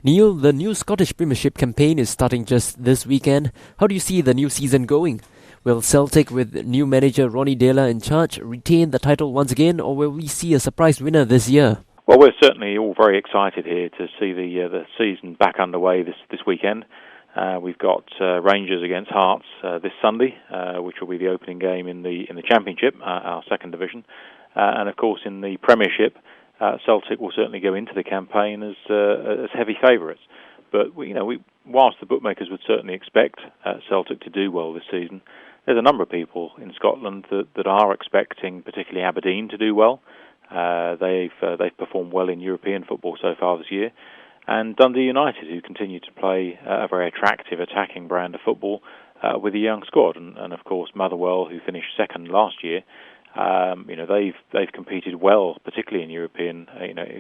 Neil, the new Scottish Premiership campaign is starting just this weekend. How do you see the new season going? Will Celtic, with new manager Ronnie Deila in charge, retain the title once again, or will we see a surprise winner this year? Well, we're certainly all very excited here to see the season back underway this weekend. We've got Rangers against Hearts this Sunday, which will be the opening game in the Championship, our second division, and of course in the Premiership. Celtic will certainly go into the campaign as heavy favourites. But whilst the bookmakers would certainly expect Celtic to do well this season, there's a number of people in Scotland that are expecting, particularly Aberdeen, to do well. They've performed well in European football so far this year, and Dundee United, who continue to play a very attractive attacking brand of football with a young squad, and of course Motherwell, who finished second last year. They've competed well, particularly in European,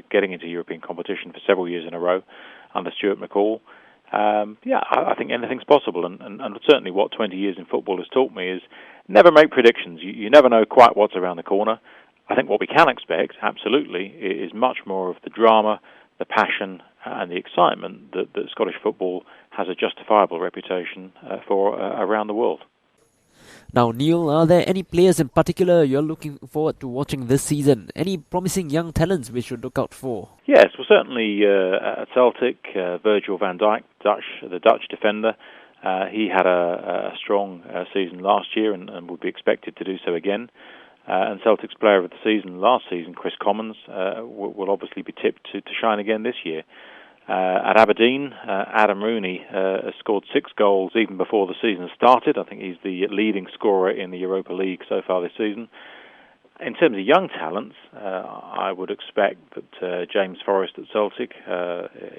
getting into European competition for several years in a row under Stuart McCall. I think anything's possible, and certainly what 20 years in football has taught me is never make predictions. You never know quite what's around the corner. I think what we can expect, absolutely, is much more of the drama, the passion, and the excitement that Scottish football has a justifiable reputation for around the world. Now, Neil, are there any players in particular you're looking forward to watching this season? Any promising young talents we should look out for? Yes, well, certainly at Celtic, Virgil van Dijk, the Dutch defender, he had a strong season last year and would be expected to do so again. And Celtic's player of the season last season, Chris Commons, will obviously be tipped to shine again this year. At Aberdeen, Adam Rooney has scored 6 goals even before the season started. I think he's the leading scorer in the Europa League so far this season. In terms of young talents, I would expect that James Forrest at Celtic,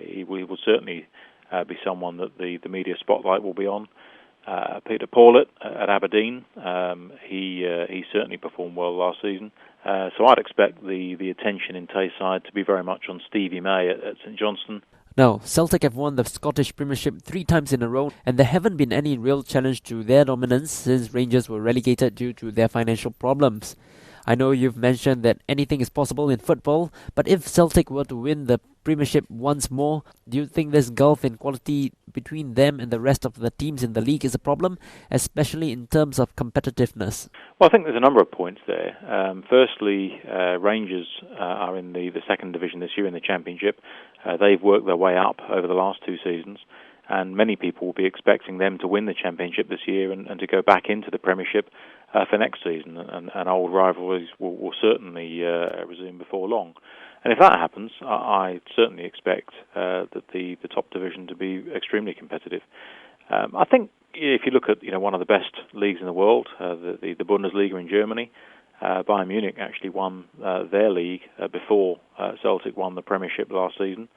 he will certainly be someone that the media spotlight will be on. Peter Pawlett at Aberdeen, he certainly performed well last season. So I'd expect the attention in Tayside to be very much on Stevie May at St Johnstone. Now, Celtic have won the Scottish Premiership 3 times in a row, and there haven't been any real challenge to their dominance since Rangers were relegated due to their financial problems. I know you've mentioned that anything is possible in football, but if Celtic were to win the Premiership once more, do you think this gulf in quality between them and the rest of the teams in the league is a problem, especially in terms of competitiveness? Well, I think there's a number of points there. Firstly, Rangers are in the second division this year in the Championship. They've worked their way up over the last 2 seasons, and many people will be expecting them to win the Championship this year and to go back into the Premiership for next season, and old rivalries will certainly resume before long. And if that happens, I certainly expect that the top division to be extremely competitive. I think if you look at one of the best leagues in the world, the Bundesliga in Germany, Bayern Munich actually won their league before Celtic won the Premiership last season.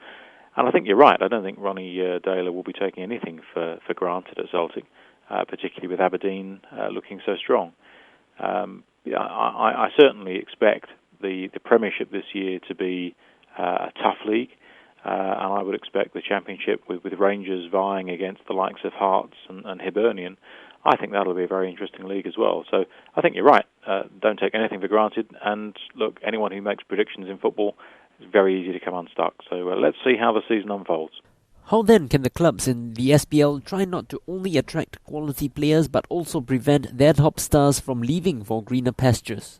And I think you're right. I don't think Ronnie Deila will be taking anything for granted at Celtic, particularly with Aberdeen looking so strong. I certainly expect the Premiership this year to be a tough league, and I would expect the Championship with Rangers vying against the likes of Hearts and Hibernian. I think that'll be a very interesting league as well. So I think you're right. Don't take anything for granted, and look, anyone who makes predictions in football, it's very easy to come unstuck. So let's see how the season unfolds. How then can the clubs in the SPL try not to only attract quality players but also prevent their top stars from leaving for greener pastures?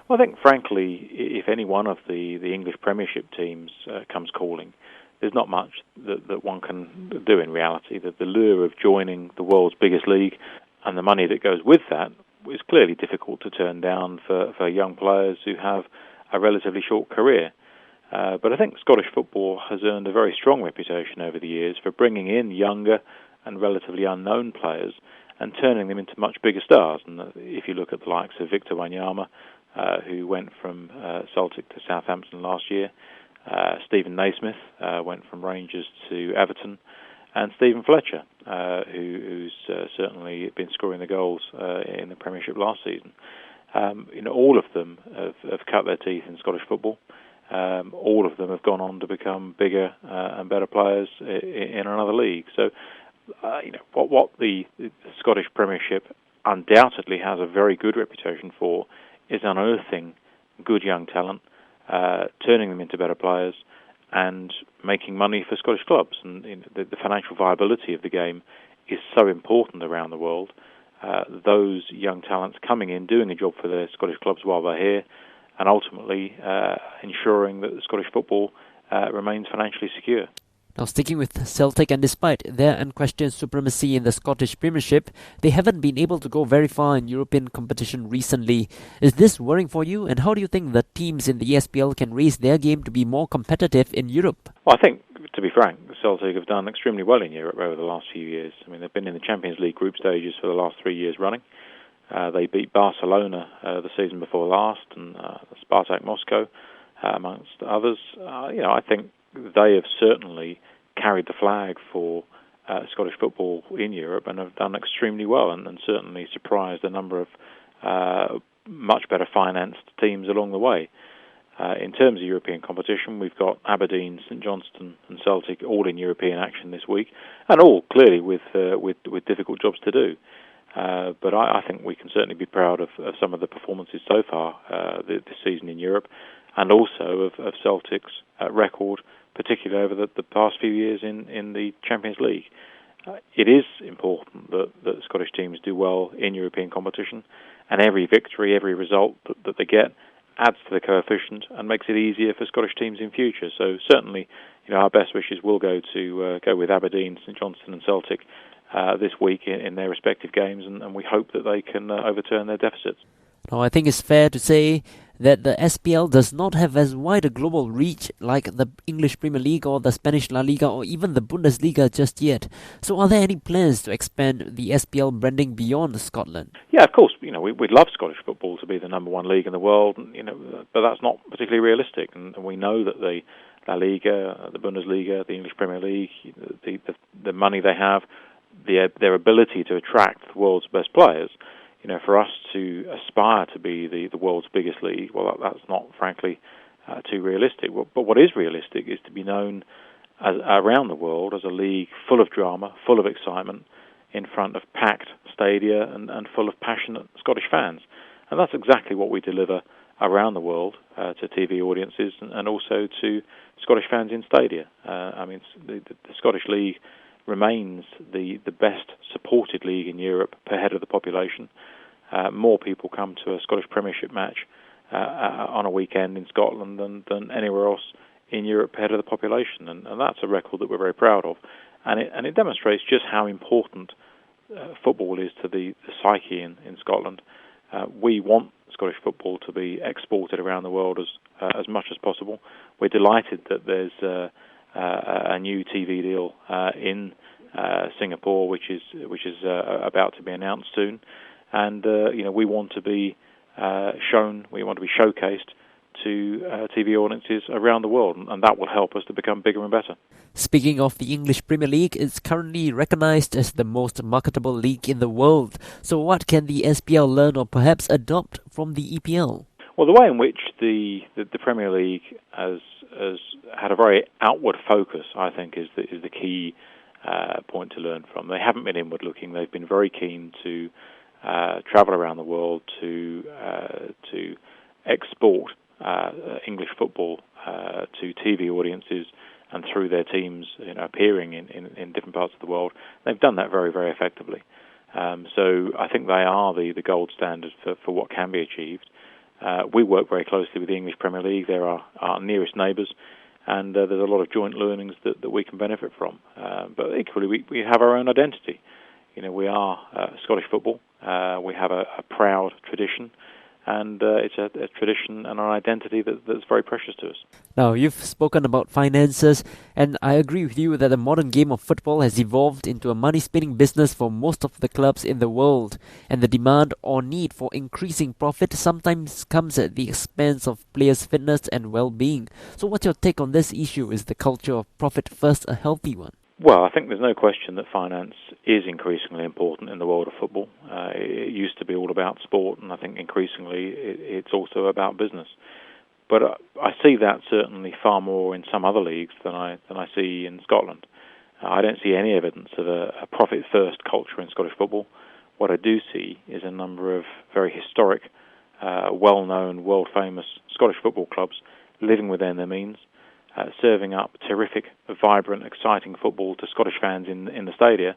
Well, I think, frankly, if any one of the English Premiership teams comes calling, there's not much that one can do in reality. The lure of joining the world's biggest league and the money that goes with that is clearly difficult to turn down for young players who have a relatively short career. But I think Scottish football has earned a very strong reputation over the years for bringing in younger and relatively unknown players and turning them into much bigger stars. And if you look at the likes of Victor Wanyama, who went from Celtic to Southampton last year, Stephen Naismith went from Rangers to Everton, and Stephen Fletcher, who's certainly been scoring the goals in the Premiership last season. All of them have cut their teeth in Scottish football. All of them have gone on to become bigger and better players in another league. So, what the Scottish Premiership undoubtedly has a very good reputation for is unearthing good young talent, turning them into better players, and making money for Scottish clubs. And the financial viability of the game is so important around the world. Those young talents coming in, doing a job for their Scottish clubs while they're here, and ultimately ensuring that Scottish football remains financially secure. Now, sticking with Celtic, and despite their unquestioned supremacy in the Scottish Premiership, they haven't been able to go very far in European competition recently. Is this worrying for you, and how do you think the teams in the ESPL can raise their game to be more competitive in Europe? Well, I think, to be frank, Celtic have done extremely well in Europe over the last few years. I mean, they've been in the Champions League group stages for the last 3 years running. They beat Barcelona the season before last, and Spartak Moscow, amongst others. I think they have certainly carried the flag for Scottish football in Europe and have done extremely well, and certainly surprised a number of much better financed teams along the way. In terms of European competition, we've got Aberdeen, St Johnstone and Celtic all in European action this week, and all clearly with difficult jobs to do. But I think we can certainly be proud of some of the performances so far this season in Europe, and also of Celtic's record, particularly over the past few years in the Champions League. It is important that Scottish teams do well in European competition, and every victory, every result that they get adds to the coefficient and makes it easier for Scottish teams in future. So certainly, our best wishes will go with Aberdeen, St Johnstone and Celtic this week in their respective games, and we hope that they can overturn their deficits. Now, I think it's fair to say that the SPL does not have as wide a global reach like the English Premier League or the Spanish La Liga or even the Bundesliga just yet. So are there any plans to expand the SPL branding beyond Scotland? Yeah, of course. We'd love Scottish football to be the number one league in the world, but that's not particularly realistic. And we know that the La Liga, the Bundesliga, the English Premier League, the money they have, their ability to attract the world's best players, for us to aspire to be the world's biggest league, well, that's not, frankly, too realistic. But what is realistic is to be known around the world as a league full of drama, full of excitement, in front of packed stadia and full of passionate Scottish fans. And that's exactly what we deliver around the world to TV audiences and also to Scottish fans in stadia. The Scottish League remains the best supported league in Europe per head of the population. More people come to a Scottish Premiership match on a weekend in Scotland than anywhere else in Europe per head of the population, and that's a record that we're very proud of, and it demonstrates just how important football is to the psyche in Scotland. We want Scottish football to be exported around the world as much as possible. We're delighted that there's a new TV deal in Singapore, which is about to be announced soon, and we want to be shown, we want to be showcased to TV audiences around the world, and that will help us to become bigger and better. Speaking of the English Premier League, it's currently recognised as the most marketable league in the world. So what can the SPL learn or perhaps adopt from the EPL? Well, the way in which the Premier League has had a very outward focus, I think, is the key point to learn from. They haven't been inward looking. They've been very keen to travel around the world to export English football to TV audiences and through their teams appearing in different parts of the world. They've done that very, very effectively. So I think they are the gold standard for what can be achieved. We work very closely with the English Premier League. They're our nearest neighbours, and there's a lot of joint learnings that we can benefit from. But equally, we have our own identity. We are Scottish football. We have a proud tradition, and it's a tradition and an identity that's very precious to us. Now, you've spoken about finances, and I agree with you that the modern game of football has evolved into a money-spinning business for most of the clubs in the world, and the demand or need for increasing profit sometimes comes at the expense of players' fitness and well-being. So what's your take on this issue? Is the culture of profit first a healthy one? Well, I think there's no question that finance is increasingly important in the world of football. It used to be all about sport, and I think increasingly it's also about business. But I see that certainly far more in some other leagues than I see in Scotland. I don't see any evidence of a profit-first culture in Scottish football. What I do see is a number of very historic, well-known, world-famous Scottish football clubs living within their means, serving up terrific, vibrant, exciting football to Scottish fans in the stadia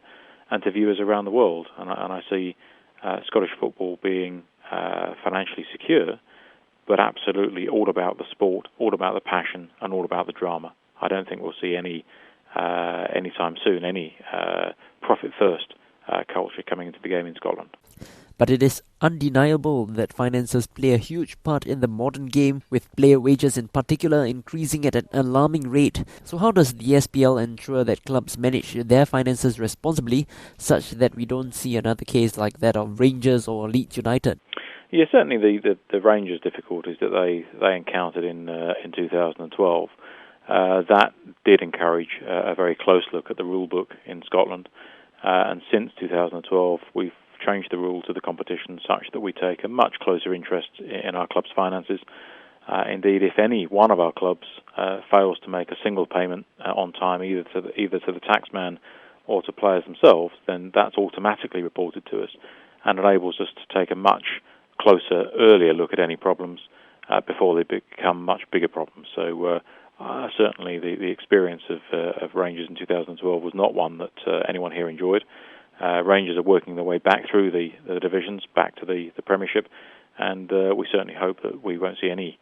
and to viewers around the world. And I see Scottish football being financially secure, but absolutely all about the sport, all about the passion, and all about the drama. I don't think we'll see anytime soon any profit-first culture coming into the game in Scotland. But it is undeniable that finances play a huge part in the modern game, with player wages in particular increasing at an alarming rate. So how does the SPL ensure that clubs manage their finances responsibly, such that we don't see another case like that of Rangers or Leeds United? Yeah, certainly the Rangers difficulties that they encountered in 2012, that did encourage a very close look at the rule book in Scotland. And since 2012, we've changed the rules of the competition such that we take a much closer interest in our club's finances. Indeed, if any one of our clubs fails to make a single payment on time, either to the taxman or to players themselves, then that's automatically reported to us and enables us to take a much closer, earlier look at any problems before they become much bigger problems. So certainly the experience of Rangers in 2012 was not one that anyone here enjoyed. Rangers are working their way back through the divisions, back to the Premiership, and we certainly hope that we won't see any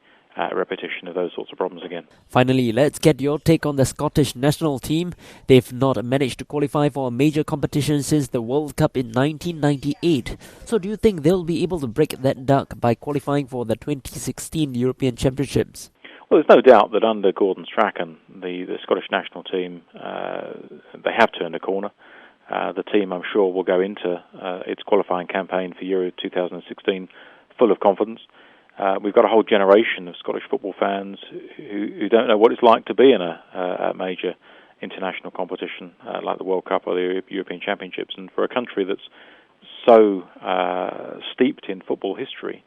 repetition of those sorts of problems again. Finally, let's get your take on the Scottish national team. They've not managed to qualify for a major competition since the World Cup in 1998. So do you think they'll be able to break that duck by qualifying for the 2016 European Championships? Well, there's no doubt that under Gordon Strachan, the Scottish national team, they have turned a corner. The team, I'm sure, will go into its qualifying campaign for Euro 2016 full of confidence. We've got a whole generation of Scottish football fans who don't know what it's like to be in a major international competition like the World Cup or the European Championships. And for a country that's so steeped in football history,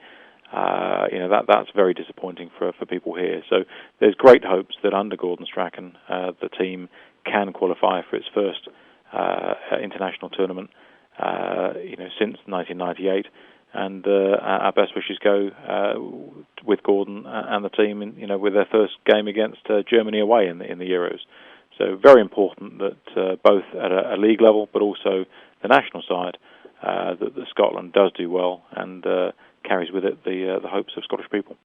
that's very disappointing for people here. So there's great hopes that under Gordon Strachan, the team can qualify for its first international tournament, since 1998, and our best wishes go with Gordon and the team, with their first game against Germany away in the Euros. So very important that both at a league level, but also the national side, that Scotland does do well and carries with it the hopes of Scottish people.